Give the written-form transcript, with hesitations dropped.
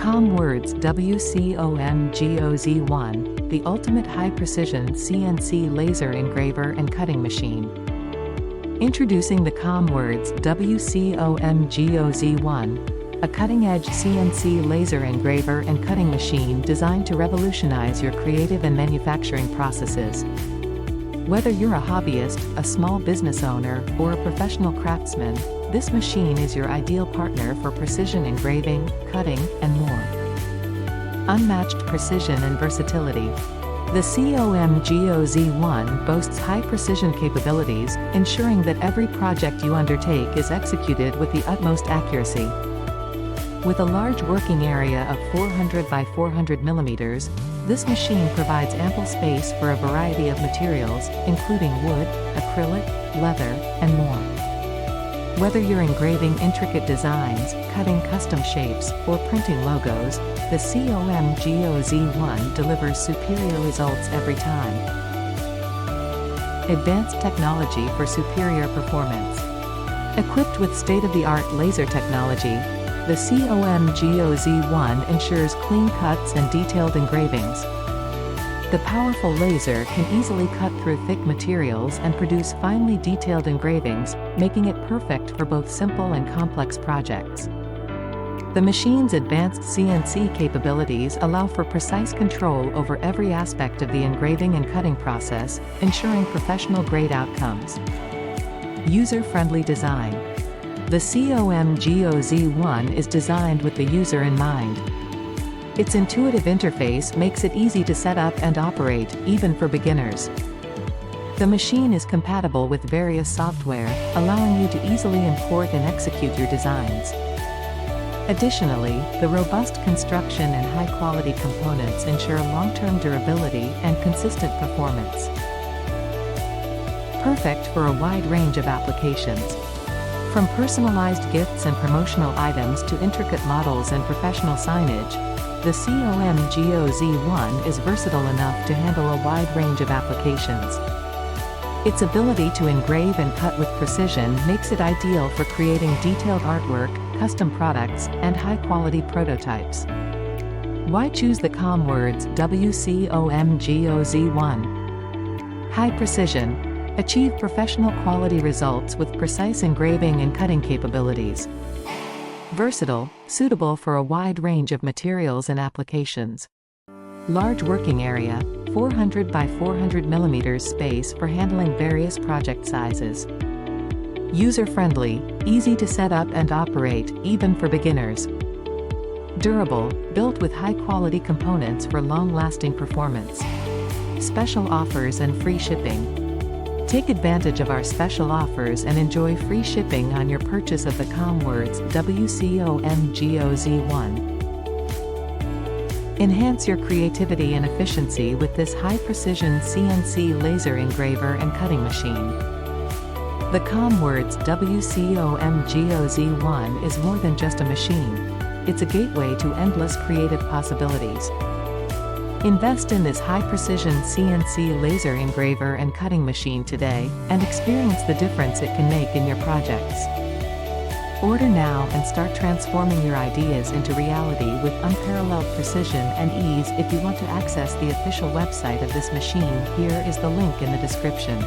COMWords W COMGO Z1, the ultimate high-precision CNC laser engraver and cutting machine. Introducing the COMWords W COMGO Z1, a cutting-edge CNC laser engraver and cutting machine designed to revolutionize your creative and manufacturing processes. Whether you're a hobbyist, a small business owner, or a professional craftsman, this machine is your ideal partner for precision engraving, cutting, and more. Unmatched precision and versatility. The COMGO Z1 boasts high-precision capabilities, ensuring that every project you undertake is executed with the utmost accuracy. With a large working area of 400 by 400 millimeters, this machine provides ample space for a variety of materials, including wood, acrylic, leather, and more. Whether you're engraving intricate designs, cutting custom shapes, or printing logos, the COMGO Z1 delivers superior results every time. Advanced technology for superior performance. Equipped with state-of-the-art laser technology, the COMGO Z1 ensures clean cuts and detailed engravings. The powerful laser can easily cut through thick materials and produce finely detailed engravings, making it perfect for both simple and complex projects. The machine's advanced CNC capabilities allow for precise control over every aspect of the engraving and cutting process, ensuring professional-grade outcomes. User-friendly design. The COMGO Z1 is designed with the user in mind. Its intuitive interface makes it easy to set up and operate, even for beginners. The machine is compatible with various software, allowing you to easily import and execute your designs. Additionally, the robust construction and high-quality components ensure long-term durability and consistent performance. Perfect for a wide range of applications. From personalized gifts and promotional items to intricate models and professional signage, the COMGO Z1 is versatile enough to handle a wide range of applications. Its ability to engrave and cut with precision makes it ideal for creating detailed artwork, custom products, and high-quality prototypes. Why choose the COMWords W COMGO Z1? High precision. Achieve professional quality results with precise engraving and cutting capabilities. Versatile, suitable for a wide range of materials and applications. Large working area, 400 by 400 millimeters space for handling various project sizes. User-friendly, easy to set up and operate, even for beginners. Durable, built with high-quality components for long-lasting performance. Special offers and free shipping. Take advantage of our special offers and enjoy free shipping on your purchase of the COMWords W COMGO Z1. Enhance your creativity and efficiency with this high-precision CNC laser engraver and cutting machine. The COMWords W COMGO Z1 is more than just a machine. It's a gateway to endless creative possibilities. Invest in this high-precision CNC laser engraver and cutting machine today, and experience the difference it can make in your projects. Order now and start transforming your ideas into reality with unparalleled precision and ease. If you want to access the official website of this machine, here is the link in the description.